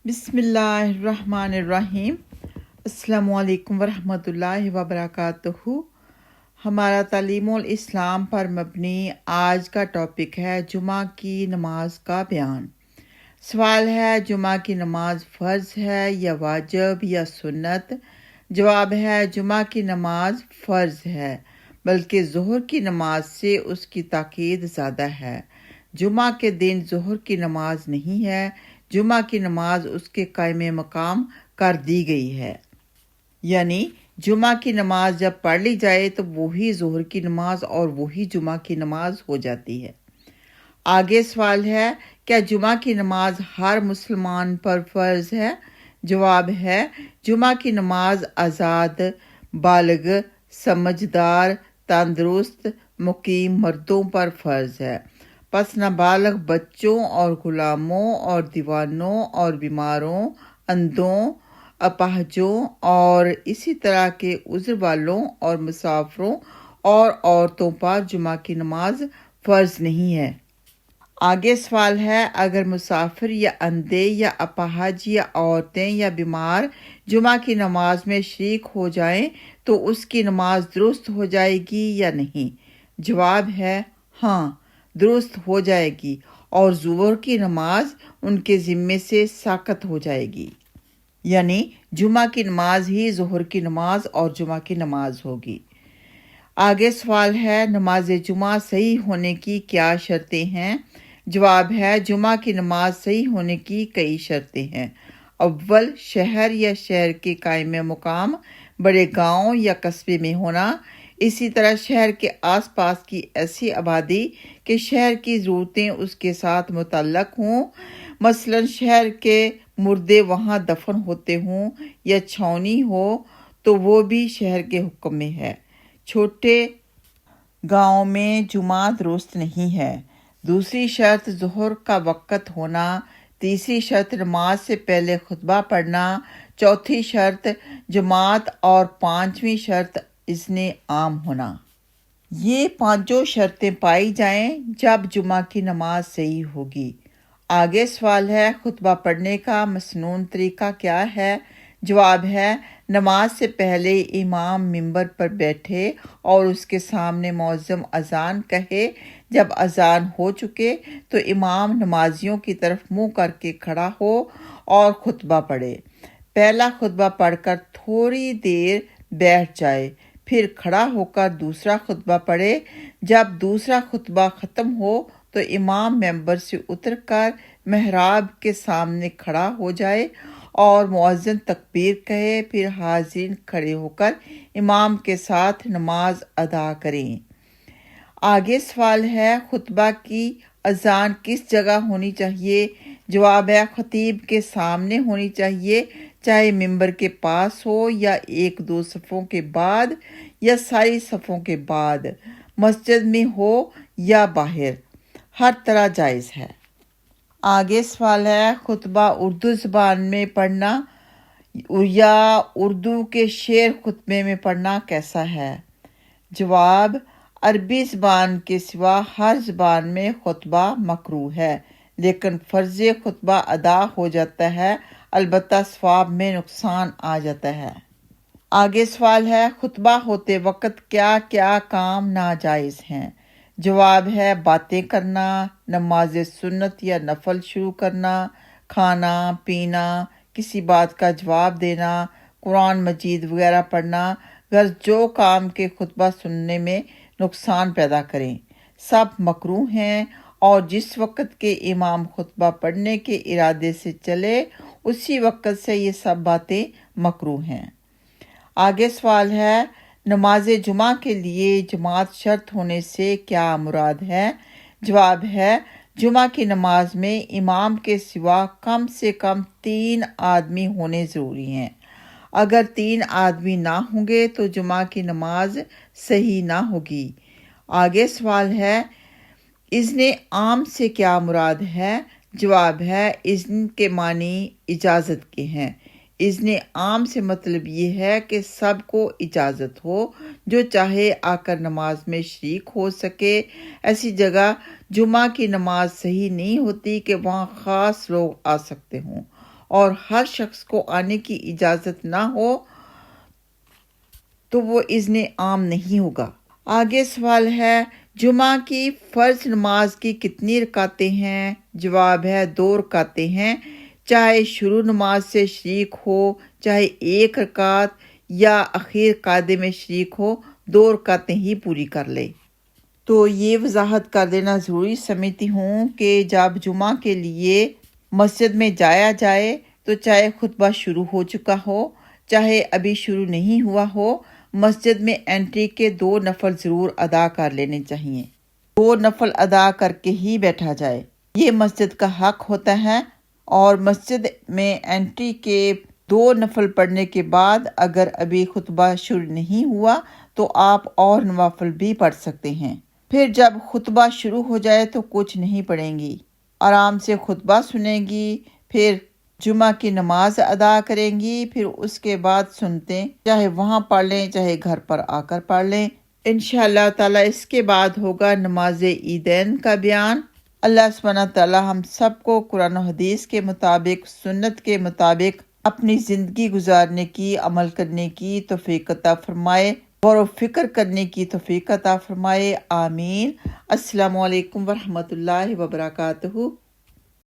बिस्मिल्लाहिर्रहमानिर्रहीम। अस्सलामु अलैकुम वरहमतुल्लाहि वबरकातुहू। हमारा तालीमुल इस्लाम पर मबनी आज का टॉपिक है जुमा की नमाज का बयान। सवाल है, जुमा की नमाज फ़र्ज़ है या वाजिब या सुन्नत? जवाब है, जुमा की नमाज फ़र्ज़ है, बल्कि ज़ुहर की नमाज से उसकी ताकीद ज़्यादा है। जुमा के दिन ज़ुहर की नमाज नहीं है, जुमा की नमाज उसके कायमे मकाम कर दी गई है। यानी जुमा की नमाज जब पढ़ ली जाए तो वही ज़ुहर की नमाज और वही जुमा की नमाज हो जाती है। आगे सवाल है, क्या जुमा की नमाज हर मुसलमान पर फ़र्ज़ है? जवाब है, जुमा की नमाज आज़ाद, बालिग, समझदार, तंदुरुस्त, मुकीम मर्दों पर फ़र्ज़ है। पस नाबालिग बच्चों और ग़ुलामों और दीवानों और बीमारों, अंधों, अपाहजों और इसी तरह के उज़्र वालों और मुसाफिरों और औरतों पर जुमा की नमाज फ़र्ज़ नहीं है। आगे सवाल है, अगर मुसाफिर या अंधे या अपाहज या औरतें या बीमार जुमा की नमाज में शरीक हो जाएं तो उसकी नमाज दुरुस्त हो जाएगी या नहीं? जवाब है, हाँ, दुरुस्त हो जाएगी और ज़ुहर की नमाज उनके ज़िम्मे से साक़त हो जाएगी। यानी जुमा की नमाज ही ज़ुहर की नमाज और जुमा की नमाज होगी। आगे सवाल है, नमाज जुमा सही होने की क्या शर्तें हैं? जवाब है, जुमा की नमाज सही होने की कई शर्तें हैं। अव्वल, शहर या शहर के कायम मुकाम बड़े गांव या कस्बे में होना। इसी तरह शहर के आसपास की ऐसी आबादी कि शहर की ज़रूरतें उसके साथ मुतल्लक हों। मसलन शहर के मुर्दे वहाँ दफन होते हों या छावनी हो तो वो भी शहर के हुक्म में है। छोटे गांव में जुमा दुरुस्त नहीं है। दूसरी शर्त ज़ुहर का वक़्त होना। तीसरी शर्त नमाज से पहले खुतबा पढ़ना। चौथी शर्त जमात और पांचवी शर्त इज़्ने आम होना। ये पांचों शर्तें पाई जाएं जब जुमा की नमाज सही होगी। आगे सवाल है, खुतबा पढ़ने का मसनून तरीका क्या है? जवाब है, नमाज से पहले इमाम मिंबर पर बैठे और उसके सामने मुअज्जिम अज़ान कहे। जब अज़ान हो चुके तो इमाम नमाजियों की तरफ मुंह करके खड़ा हो और खुतबा पढ़े। पहला खुतबा पढ़कर थोड़ी देर बैठ जाए, फिर खड़ा होकर दूसरा खुतबा पढ़े। जब दूसरा खुतबा ख़त्म हो तो इमाम मेंबर से उतरकर महराब के सामने खड़ा हो जाए और मुअज्जिन तकबीर कहे, फिर हाज़रीन खड़े होकर इमाम के साथ नमाज अदा करें। आगे सवाल है, खुतबा की अज़ान किस जगह होनी चाहिए? जवाब है, खतीब के सामने होनी चाहिए, चाहे मिंबर के पास हो या एक दो सफ़ों के बाद या सारी सफ़ों के बाद, मस्जिद में हो या बाहर, हर तरह जायज़ है। आगे सवाल है, खुतबा उर्दू ज़बान में पढ़ना या उर्दू के शेर खुतबे में पढ़ना कैसा है? जवाब, अरबी ज़बान के सिवा हर ज़बान में खुतबा मकरूह है, लेकिन फ़र्ज़ खुतबा अदा हो जाता है, अलबत्ता सवाब में नुकसान आ जाता है। आगे सवाल है, खुतबा होते वक्त क्या क्या काम नाजायज़ हैं? जवाब है, बातें करना, नमाज सुन्नत या नफल शुरू करना, खाना पीना, किसी बात का जवाब देना, कुरान मजीद वगैरह पढ़ना, गर्ज जो काम के खुतबा सुनने में नुकसान पैदा करें, सब मकरूह हैं और जिस वक़्त के इमाम खुतबा पढ़ने के इरादे से चले उसी वक़्त से ये सब बातें मकरूह हैं। आगे सवाल है, नमाज जुमा के लिए जमात शर्त होने से क्या मुराद है? जवाब है, जुमा की नमाज में इमाम के सिवा कम से कम 3 आदमी होने ज़रूरी हैं। अगर 3 आदमी ना होंगे तो जुमा की नमाज सही ना होगी। आगे सवाल है, इज़्ने आम से क्या मुराद है? जवाब है, इज़्न के मानी इजाज़त के हैं। इज़्ने आम से मतलब ये है कि सबको इजाज़त हो, जो चाहे आकर नमाज में शरीक हो सके। ऐसी जगह जुमा की नमाज सही नहीं होती कि वहाँ ख़ास लोग आ सकते हों اور ہر شخص کو آنے کی اجازت نہ ہو تو وہ اذن عام نہیں ہوگا۔ آگے سوال ہے، جمعہ کی فرض نماز کی کتنی رکعتیں ہیں؟ جواب ہے 2 رکعتیں ہیں۔ چاہے شروع نماز سے شریک ہو، چاہے 1 رکعت یا اخیر قاعدے میں شریک ہو، 2 رکعتیں ہی پوری کر لے۔ تو یہ وضاحت کر دینا ضروری سمجھتی ہوں کہ جب جمعہ کے لیے مسجد میں جایا جائے تو چاہے خطبہ شروع ہو چکا ہو، چاہے ابھی شروع نہیں ہوا ہو، مسجد میں انٹری کے 2 نفل ضرور ادا کر لینے چاہیے۔ 2 نفل ادا کر کے ہی بیٹھا جائے، یہ مسجد کا حق ہوتا ہے۔ اور مسجد میں انٹری کے 2 نفل پڑھنے کے بعد اگر ابھی خطبہ شروع نہیں ہوا تو آپ اور نوافل بھی پڑھ سکتے ہیں۔ پھر جب خطبہ شروع ہو جائے تو کچھ نہیں پڑھیں گی، آرام سے خطبہ سنیں گی، پھر جمعہ کی نماز ادا کریں گی، پھر اس کے بعد سنتے چاہے وہاں پڑھ لیں چاہے گھر پر آ کر پڑھ لیں۔ انشاءاللہ تعالیٰ اس کے بعد ہوگا نماز عیدین کا بیان۔ اللہ سبحانہ تعالیٰ ہم سب کو قرآن و حدیث کے مطابق، سنت کے مطابق اپنی زندگی گزارنے کی، عمل کرنے کی توفیق عطا فرمائے، غور و فکر کرنے کی توفیق عطا فرمائے، آمین۔ السلام علیکم ورحمۃ اللہ وبرکاتہ۔